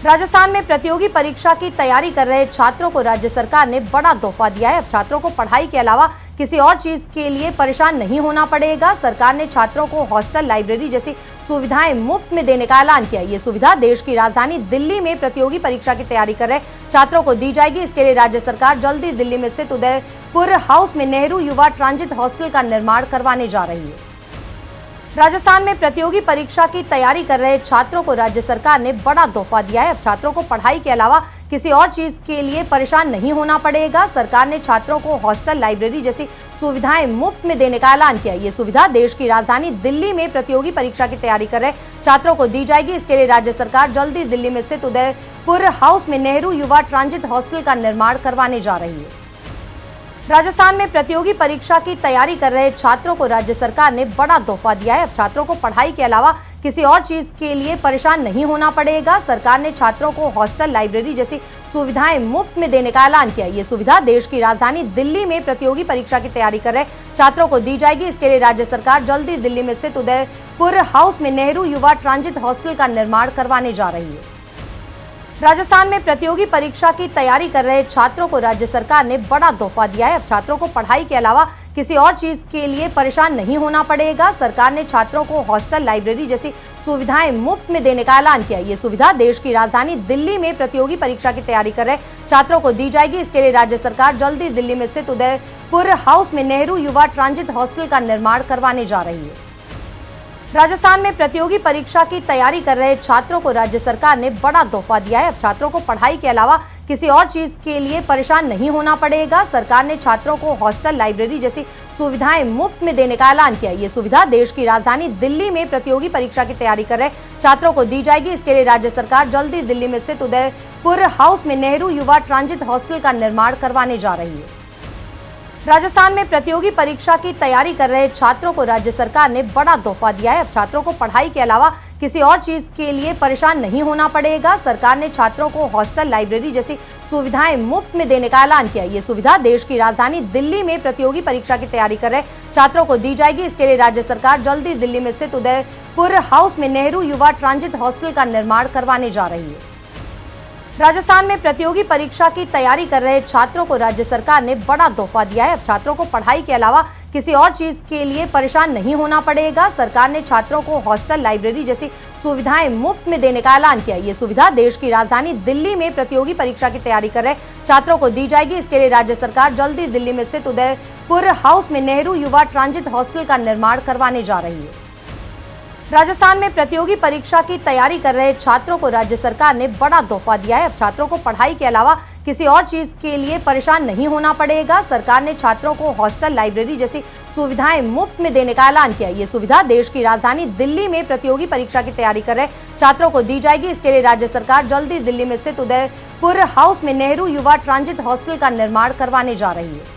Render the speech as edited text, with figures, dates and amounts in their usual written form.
राजस्थान में प्रतियोगी परीक्षा की तैयारी कर रहे छात्रों को राज्य सरकार ने बड़ा तोहफा दिया है। अब छात्रों को पढ़ाई के अलावा किसी और चीज के लिए परेशान नहीं होना पड़ेगा। सरकार ने छात्रों को हॉस्टल, लाइब्रेरी जैसी सुविधाएं मुफ्त में देने का ऐलान किया। ये सुविधा देश की राजधानी दिल्ली में प्रतियोगी परीक्षा की तैयारी कर रहे छात्रों को दी जाएगी। इसके लिए राज्य सरकार जल्द ही दिल्ली में स्थित उदयपुर हाउस में नेहरू युवा ट्रांजिट हॉस्टल का निर्माण करवाने जा रही है। राजस्थान में प्रतियोगी परीक्षा की तैयारी कर रहे छात्रों को राज्य सरकार ने बड़ा तोहफा दिया है। अब छात्रों को पढ़ाई के अलावा किसी और चीज के लिए परेशान नहीं होना पड़ेगा। सरकार ने छात्रों को हॉस्टल, लाइब्रेरी जैसी सुविधाएं मुफ्त में देने का ऐलान किया। ये सुविधा देश की राजधानी दिल्ली में प्रतियोगी परीक्षा की तैयारी कर रहे छात्रों को दी जाएगी। इसके लिए राज्य सरकार जल्द ही दिल्ली में स्थित उदयपुर हाउस में नेहरू युवा ट्रांजिट हॉस्टल का निर्माण करवाने जा रही है। राजस्थान में प्रतियोगी परीक्षा की तैयारी कर रहे छात्रों को राज्य सरकार ने बड़ा तोहफा दिया है। अब छात्रों को पढ़ाई के अलावा किसी और चीज के लिए परेशान नहीं होना पड़ेगा। सरकार ने छात्रों को हॉस्टल, लाइब्रेरी जैसी सुविधाएं मुफ्त में देने का ऐलान किया। ये सुविधा देश की राजधानी दिल्ली में प्रतियोगी परीक्षा की तैयारी कर रहे छात्रों को दी जाएगी। इसके लिए राज्य सरकार जल्द ही दिल्ली में स्थित उदयपुर हाउस में नेहरू युवा ट्रांजिट हॉस्टल का निर्माण करवाने जा रही है। राजस्थान में प्रतियोगी परीक्षा की तैयारी कर रहे छात्रों को राज्य सरकार ने बड़ा तोहफा दिया है। अब छात्रों को पढ़ाई के अलावा किसी और चीज के लिए परेशान नहीं होना पड़ेगा। सरकार ने छात्रों को हॉस्टल, लाइब्रेरी जैसी सुविधाएं मुफ्त में देने का ऐलान किया। ये सुविधा देश की राजधानी दिल्ली में प्रतियोगी परीक्षा की तैयारी कर रहे छात्रों को दी जाएगी। इसके लिए राज्य सरकार जल्द ही दिल्ली में स्थित उदयपुर हाउस में नेहरू युवा ट्रांजिट हॉस्टल का निर्माण करवाने जा रही है। राजस्थान में प्रतियोगी परीक्षा की तैयारी कर रहे छात्रों को राज्य सरकार ने बड़ा तोहफा दिया है। अब छात्रों को पढ़ाई के अलावा किसी और चीज के लिए परेशान नहीं होना पड़ेगा। सरकार ने छात्रों को हॉस्टल, लाइब्रेरी जैसी सुविधाएं मुफ्त में देने का ऐलान किया। ये सुविधा देश की राजधानी दिल्ली में प्रतियोगी परीक्षा की तैयारी कर रहे छात्रों को दी जाएगी। इसके लिए राज्य सरकार जल्द ही दिल्ली में स्थित उदयपुर हाउस में नेहरू युवा ट्रांजिट हॉस्टल का निर्माण करवाने जा रही है। राजस्थान में प्रतियोगी परीक्षा की तैयारी कर रहे छात्रों को राज्य सरकार ने बड़ा तोहफा दिया है। अब छात्रों को पढ़ाई के अलावा किसी और चीज के लिए परेशान नहीं होना पड़ेगा। सरकार ने छात्रों को हॉस्टल, लाइब्रेरी जैसी सुविधाएं मुफ्त में देने का ऐलान किया। ये सुविधा देश की राजधानी दिल्ली में प्रतियोगी परीक्षा की तैयारी कर रहे छात्रों को दी जाएगी। इसके लिए राज्य सरकार जल्द ही दिल्ली में स्थित उदयपुर हाउस में नेहरू युवा ट्रांजिट हॉस्टल का निर्माण करवाने जा रही है। राजस्थान में प्रतियोगी परीक्षा की तैयारी कर रहे छात्रों को राज्य सरकार ने बड़ा तोहफा दिया है। अब छात्रों को पढ़ाई के अलावा किसी और चीज के लिए परेशान नहीं होना पड़ेगा। सरकार ने छात्रों को हॉस्टल, लाइब्रेरी जैसी सुविधाएं मुफ्त में देने का ऐलान किया। ये सुविधा देश की राजधानी दिल्ली में प्रतियोगी परीक्षा की तैयारी कर रहे छात्रों को दी जाएगी। इसके लिए राज्य सरकार जल्द ही दिल्ली में स्थित उदयपुर हाउस में नेहरू युवा ट्रांजिट हॉस्टल का निर्माण करवाने जा रही है। राजस्थान में प्रतियोगी परीक्षा की तैयारी कर रहे छात्रों को राज्य सरकार ने बड़ा तोहफा दिया है। अब छात्रों को पढ़ाई के अलावा किसी और चीज के लिए परेशान नहीं होना पड़ेगा। सरकार ने छात्रों को हॉस्टल, लाइब्रेरी जैसी सुविधाएं मुफ्त में देने का ऐलान किया। ये सुविधा देश की राजधानी दिल्ली में प्रतियोगी परीक्षा की तैयारी कर रहे छात्रों को दी जाएगी। इसके लिए राज्य सरकार जल्द ही दिल्ली में स्थित उदयपुर हाउस में नेहरू युवा ट्रांजिट हॉस्टल का निर्माण करवाने जा रही है।